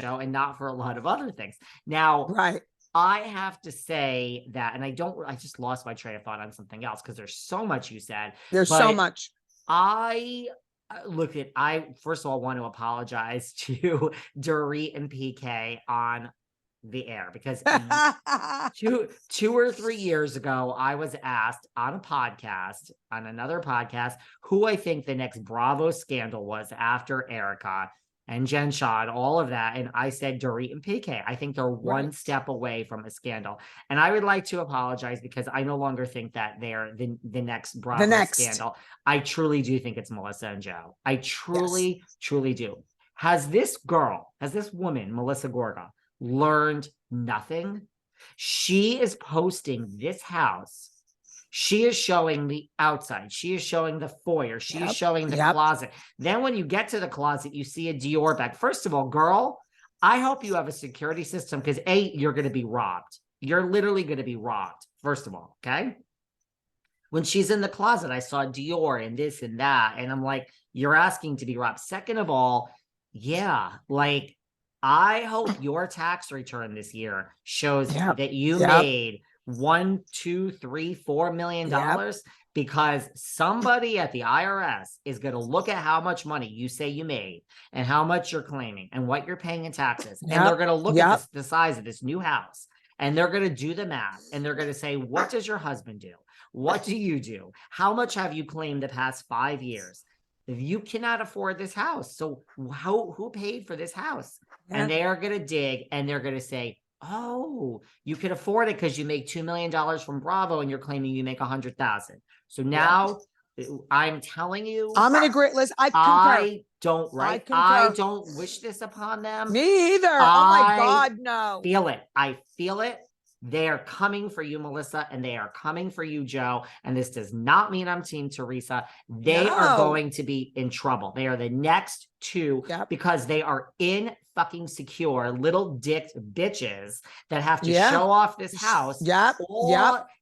show and not for a lot of other things. Now, Right. I have to say that, and I just lost my train of thought on something else because there's so much you said. There's so much. I first of all want to apologize to Dorit and PK on the air because 2 or 3 years ago, I was asked on another podcast, who I think the next Bravo scandal was after Erica and Jen Shaw and all of that. And I said Dorit and PK. I think they're one step away from a scandal. And I would like to apologize because I no longer think that they're the next Bravo scandal. I truly do think it's Melissa and Joe. I truly do. Has this woman, Melissa Gorga, learned nothing? She is posting this house. She is showing the outside. She is showing the foyer. She is showing the closet. Then when you get to the closet, you see a Dior bag. First of all, girl, I hope you have a security system because you're going to be robbed. You're literally going to be robbed, first of all, okay? When she's in the closet, I saw Dior and this and that. And I'm like, you're asking to be robbed. Second of all, I hope your tax return this year shows that you made $1, $2, $3, $4 million because somebody at the IRS is going to look at how much money you say you made and how much you're claiming and what you're paying in taxes. And they're going to look at the size of this new house and they're going to do the math and they're going to say, what does your husband do? What do you do? How much have you claimed the past 5 years? You cannot afford this house. So who paid for this house? And they are going to dig and they're going to say, oh, you can afford it because you make $2 million from Bravo and you're claiming you make 100,000. So now I'm telling you, I'm in a great list. I don't wish this upon them. Me either. Oh my God, no. I feel it. They are coming for you, Melissa, and they are coming for you, Joe. And this does not mean I'm Team Teresa. They are going to be in trouble. They are the next two because they are in fucking secure little dick bitches that have to show off this house.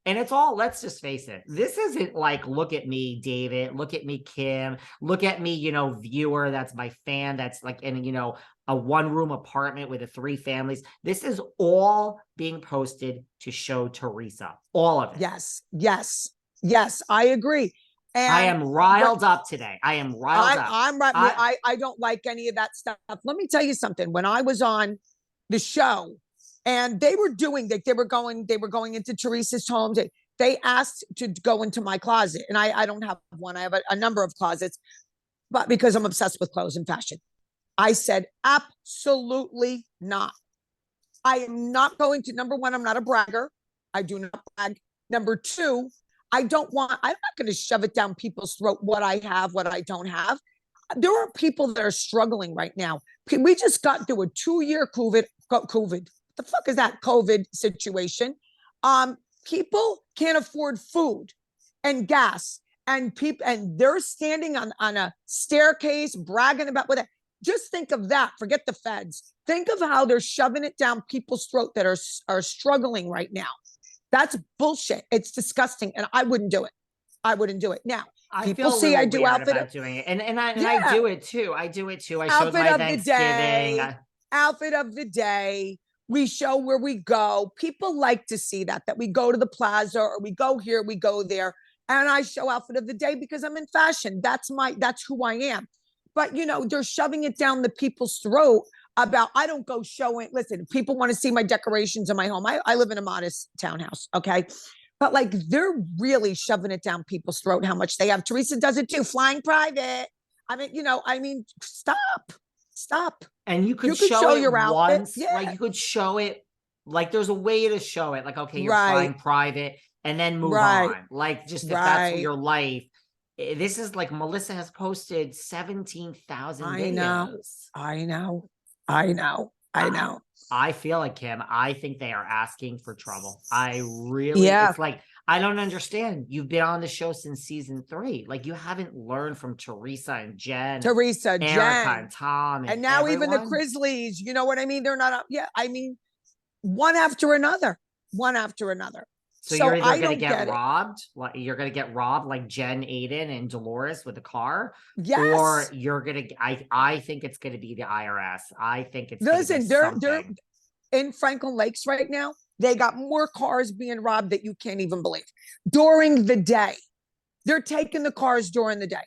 And it's all, let's just face it. This isn't like, look at me, David, look at me, Kim, look at me, viewer. That's my fan. That's like, in, a 1-room apartment with 3 families. This is all being posted to show Teresa. All of it. Yes. I agree. And I am riled up today. I'm right. I don't like any of that stuff. Let me tell you something. When I was on the show and they were going into Teresa's home. They asked to go into my closet and I don't have one. I have a number of closets, but because I'm obsessed with clothes and fashion, I said, absolutely not. I am not going to. Number one, I'm not a bragger. I do not brag. Number two, I'm not going to shove it down people's throat what I have, what I don't have. There are people that are struggling right now. We just got through a 2-year COVID. The fuck is that COVID situation? People can't afford food and gas and they're standing on a staircase bragging about what. Just think of that. Forget the feds. Think of how they're shoving it down people's throat that are struggling right now. That's bullshit. It's disgusting. And I wouldn't do it. Now, people see I do outfit about doing it. And I do it too. I showed my Thanksgiving. Outfit of the day. We show where we go. People like to see that we go to the plaza or we go here, we go there. And I show outfit of the day because I'm in fashion. That's who I am. But, they're shoving it down the people's throat about, I don't go showing. Listen, people want to see my decorations in my home. I live in a modest townhouse. Okay. But they're really shoving it down people's throat, how much they have. Teresa does it too, flying private. Stop. And you could show it your once. You could show it. There's a way to show it. Okay, you're flying private and then move on. If that's your life. This is Melissa has posted 17,000 videos. I know. I feel like, Kim, I think they are asking for trouble. I really, it's I don't understand. You've been on the show since season 3. You haven't learned from Teresa and Jen. Erica and Tom. And now everyone. Even the Grizzlies, you know what I mean? They're not up. Yeah. One after another. So So you're either I going to don't get get it. robbed, like you're going to get robbed like Jen, Aiden, and Dolores with the car, or Yes. you're going to, I think it's going to be the IRS. I think it's going to be Listen, they're something. in Franklin Lakes right now. They got more cars being robbed that you can't even believe during the day. They're taking the cars during the day.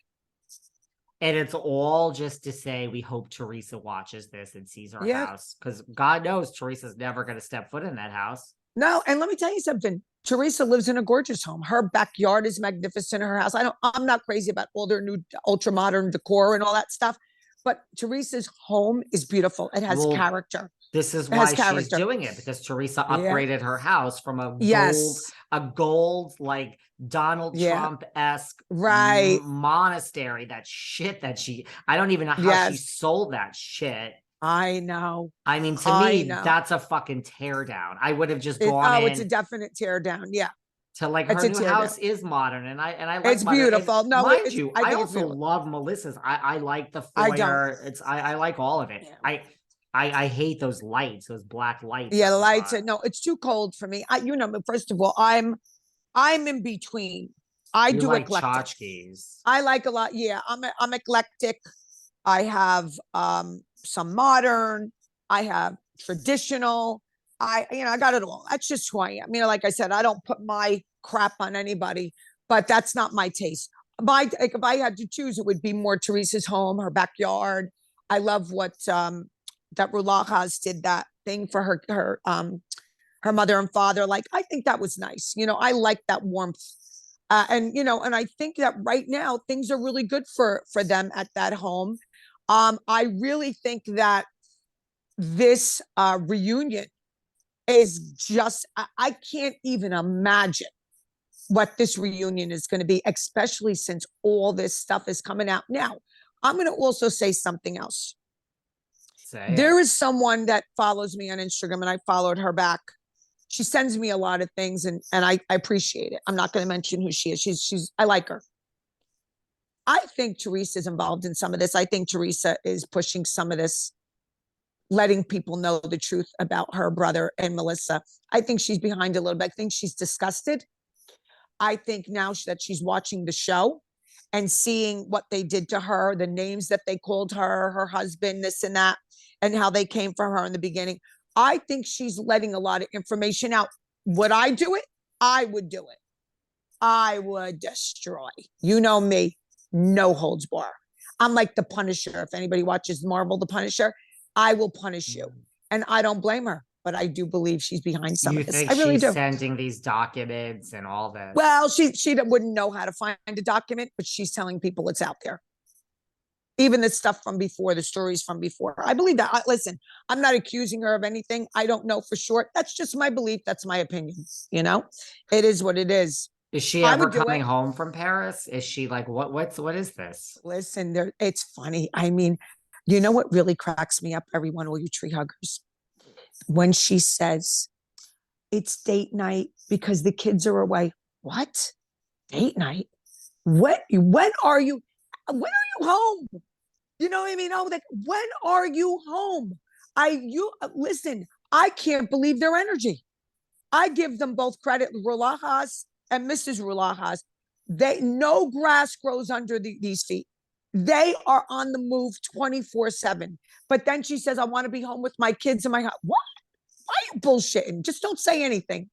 And it's all just to say, we hope Teresa watches this and sees her Yeah. house, because God knows Teresa's never going to step foot in that house. No, and let me tell you something. Teresa lives in a gorgeous home. Her backyard is magnificent. Her house. I'm not crazy about all their new ultra modern decor and all that stuff, but Teresa's home is beautiful. It has Well, character. this is It has why she's character. doing it, because Teresa Yeah. upgraded her house from Yes. a gold like Donald Yeah. Trump-esque Right. monastery. That shit that I don't even know how she Yes. sold that shit. I know. I mean, to I me, know. that's a fucking tear down. I would have just gone It's a in definite tear down. Yeah. to, like, It's her a new tear down. house is modern, and I like It's modern. And beautiful. No, mind it's you, I I think it's also beautiful. love Melissa's. I like the I don't. foyer. I like all of it. Yeah. I hate those lights, those black lights Yeah, at the the lights. front. No, it's too cold for me. First of all, I'm in between. I You do like eclectic. tchotchkes. I like a lot. Yeah, I'm eclectic. I have some modern. I have traditional. I got it all. That's just who I am. Like I said, I don't put my crap on anybody, but that's not my taste. Like, if I had to choose, it would be more Teresa's home, her backyard. I love what that Rulajas did, that thing for her mother and father. Like, I think that was nice. I like that warmth. And I think that right now things are really good for them at that home. I really think that this reunion is just, I can't even imagine what this reunion is going to be, especially since all this stuff is coming out now. I'm going to also say something else. Say it. There is someone that follows me on Instagram, and I followed her back. She sends me a lot of things, and I appreciate it. I'm not going to mention who she is. I like her. I think Teresa is involved in some of this. I think Teresa is pushing some of this, letting people know the truth about her brother and Melissa. I think she's behind a little bit. I think she's disgusted. I think now that she's watching the show and seeing what they did to her, the names that they called her, her husband, this and that, and how they came for her in the beginning, I think she's letting a lot of information out. Would I do it? I would do it. I would destroy. You know me, no holds bar. I'm like the Punisher. If anybody watches Marvel, the Punisher, I will punish you. And I don't blame her, but I do believe she's behind some You of this. think I really she's do. sending these documents and all this? Well, she wouldn't know how to find a document, but she's telling people it's out there. Even the stuff from before, the stories from before. I believe that. Listen, I'm not accusing her of anything. I don't know for sure. That's just my belief. That's my opinion. It is what it is. Is she I ever would do coming it. home from Paris? Is she like, what is this? Listen, it's funny. I mean, you know what really cracks me up, everyone, all you tree huggers? When she says it's date night because the kids are away. What? Date night? When are you home? You know what I mean? Oh, like, when are you home? Listen, I can't believe their energy. I give them both credit, Rulajas and Mrs. Rulajas. No grass grows under these feet. They are on the move 24/7. But then she says, I want to be home with my kids and my house. What? Why are you bullshitting? Just don't say anything.